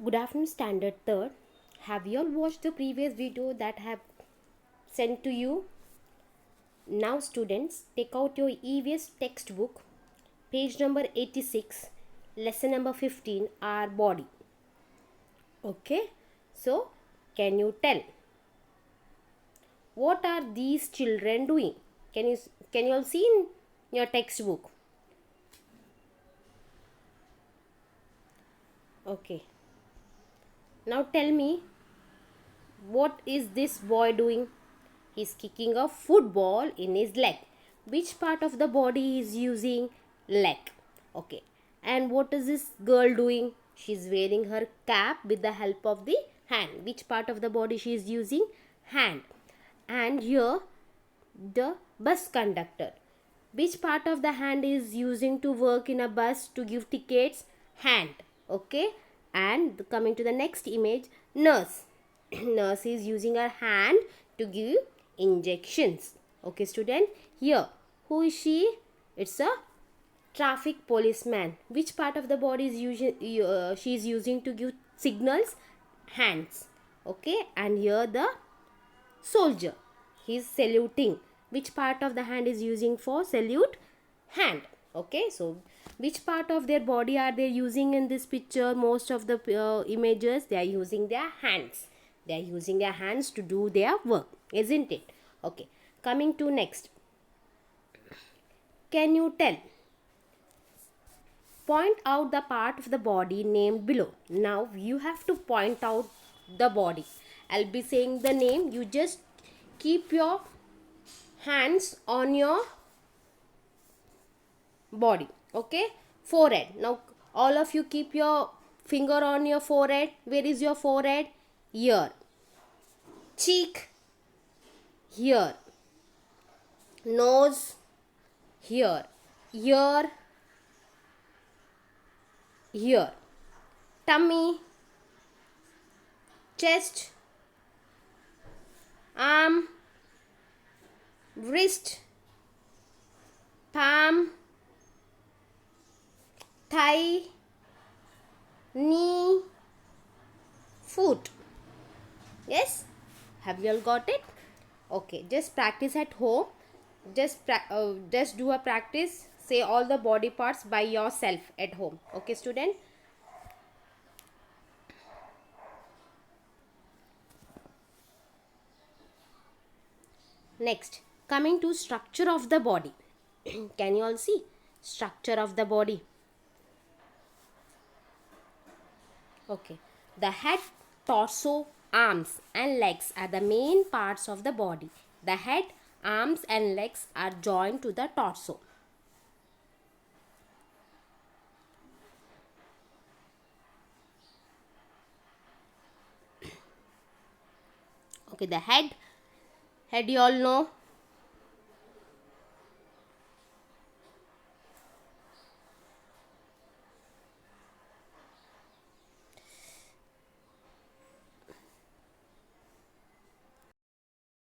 Good afternoon, Standard Third. Have you all watched the previous video that I have sent to you? Now, students, take out your EVS textbook, page number 86, lesson number 15, our body. Okay, so can you tell what are these children doing? Can you all see in your textbook? Okay, now tell me, what is this boy doing? He's kicking a football in his leg. Which part of the body is using? Leg. Okay. And what is this girl doing? She's wearing her cap with the help of the hand. Which part of the body she is using? Hand. And here the bus conductor. Which part of the hand is using to work in a bus to give tickets? Hand. Okay. And coming to the next image, nurse. Nurse is using her hand to give injections. Okay, student. Here, who is she? It's a traffic policeman. Which part of the body is she is using to give signals? Hands. Okay, and here the soldier. He is saluting. Which part of the hand is using for salute? Hand. Okay, so which part of their body are they using in this picture? Most of the images, they are using their hands. They are using their hands to do their work, isn't it? Okay, coming to next. Can you tell? Point out the part of the body named below. Now you have to point out the body. I'll be saying the name. You just keep your hands on your body. Okay, forehead. Now all of you keep your finger on your forehead. Where is your forehead? Here. Cheek. Here. Nose. Here. Ear. Here. Tummy. Chest. Arm. Wrist. Palm. Thigh, knee, foot. Yes, have you all got it? Okay, just practice at home. Just do a practice. Say all the body parts by yourself at home. Okay, student. Next, coming to structure of the body. Can you all see structure of the body? Okay, the head, torso, arms and legs are the main parts of the body. The head, arms and legs are joined to the torso. Okay, the head you all know